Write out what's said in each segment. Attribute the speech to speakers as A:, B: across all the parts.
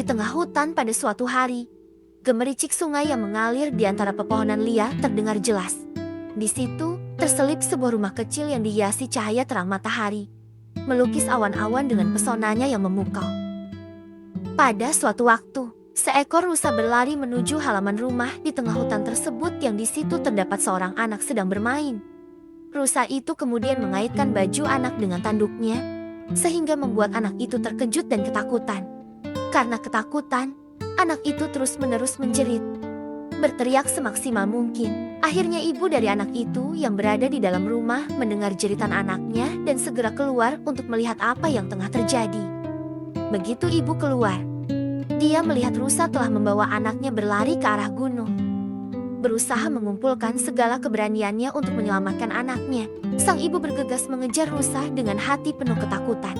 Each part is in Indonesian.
A: tengah hutan pada suatu hari, gemericik sungai yang mengalir di antara pepohonan liar terdengar jelas. Di situ, terselip sebuah rumah kecil yang dihiasi cahaya terang matahari, melukis awan-awan dengan pesonanya yang memukau. Pada suatu waktu, seekor rusa berlari menuju halaman rumah di tengah hutan tersebut yang di situ terdapat seorang anak sedang bermain. Rusa itu kemudian mengaitkan baju anak dengan tanduknya, sehingga membuat anak itu terkejut dan ketakutan. Karena ketakutan, anak itu terus-menerus menjerit, berteriak semaksimal mungkin. Akhirnya ibu dari anak itu yang berada di dalam rumah mendengar jeritan anaknya dan segera keluar untuk melihat apa yang tengah terjadi. Begitu ibu keluar, dia melihat rusa telah membawa anaknya berlari ke arah gunung. Berusaha mengumpulkan segala keberaniannya untuk menyelamatkan anaknya, sang ibu bergegas mengejar rusa dengan hati penuh ketakutan.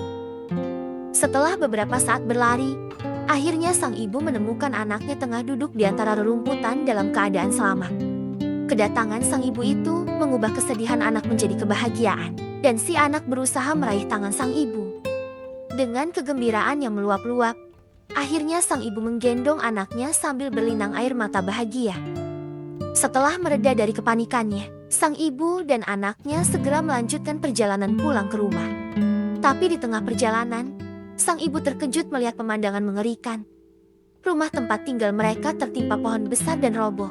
A: Setelah beberapa saat berlari, akhirnya sang ibu menemukan anaknya tengah duduk di antara rerumputan dalam keadaan selamat. Kedatangan sang ibu itu mengubah kesedihan anak menjadi kebahagiaan, dan si anak berusaha meraih tangan sang ibu. Dengan kegembiraan yang meluap-luap, akhirnya sang ibu menggendong anaknya sambil berlinang air mata bahagia. Setelah mereda dari kepanikannya, sang ibu dan anaknya segera melanjutkan perjalanan pulang ke rumah. Tapi di tengah perjalanan, sang ibu terkejut melihat pemandangan mengerikan. Rumah tempat tinggal mereka tertimpa pohon besar dan roboh.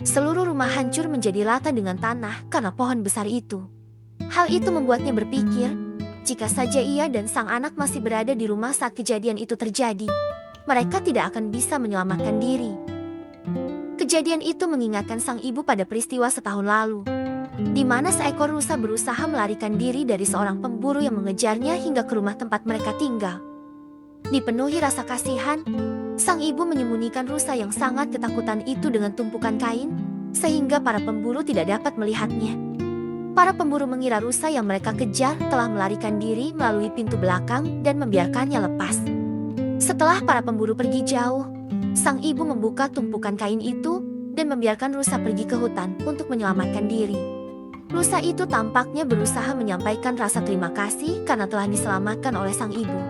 A: Seluruh rumah hancur menjadi rata dengan tanah karena pohon besar itu. Hal itu membuatnya berpikir, jika saja ia dan sang anak masih berada di rumah saat kejadian itu terjadi, mereka tidak akan bisa menyelamatkan diri. Kejadian itu mengingatkan sang ibu pada peristiwa setahun lalu, di mana seekor rusa berusaha melarikan diri dari seorang pemburu yang mengejarnya hingga ke rumah tempat mereka tinggal. Dipenuhi rasa kasihan, sang ibu menyembunyikan rusa yang sangat ketakutan itu dengan tumpukan kain, sehingga para pemburu tidak dapat melihatnya. Para pemburu mengira rusa yang mereka kejar telah melarikan diri melalui pintu belakang dan membiarkannya lepas. Setelah para pemburu pergi jauh, sang ibu membuka tumpukan kain itu dan membiarkan rusa pergi ke hutan untuk menyelamatkan diri. Rusa itu tampaknya berusaha menyampaikan rasa terima kasih karena telah diselamatkan oleh sang ibu.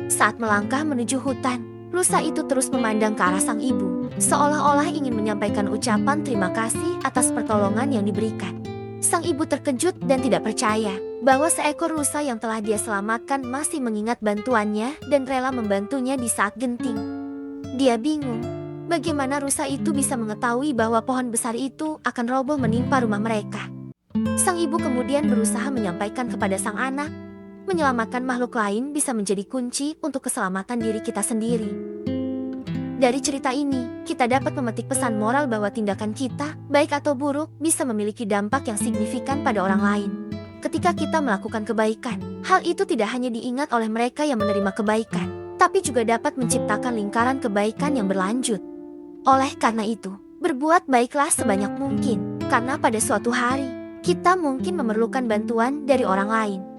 A: Saat melangkah menuju hutan, rusa itu terus memandang ke arah sang ibu, seolah-olah ingin menyampaikan ucapan terima kasih atas pertolongan yang diberikan. Sang ibu terkejut dan tidak percaya bahwa seekor rusa yang telah dia selamatkan masih mengingat bantuannya dan rela membantunya di saat genting. Dia bingung, bagaimana rusa itu bisa mengetahui bahwa pohon besar itu akan roboh menimpa rumah mereka. Sang ibu kemudian berusaha menyampaikan kepada sang anak, menyelamatkan makhluk lain bisa menjadi kunci untuk keselamatan diri kita sendiri. Dari cerita ini, kita dapat memetik pesan moral bahwa tindakan kita, baik atau buruk, bisa memiliki dampak yang signifikan pada orang lain. Ketika kita melakukan kebaikan, hal itu tidak hanya diingat oleh mereka yang menerima kebaikan, tapi juga dapat menciptakan lingkaran kebaikan yang berlanjut. Oleh karena itu, berbuat baiklah sebanyak mungkin, karena pada suatu hari, kita mungkin memerlukan bantuan dari orang lain.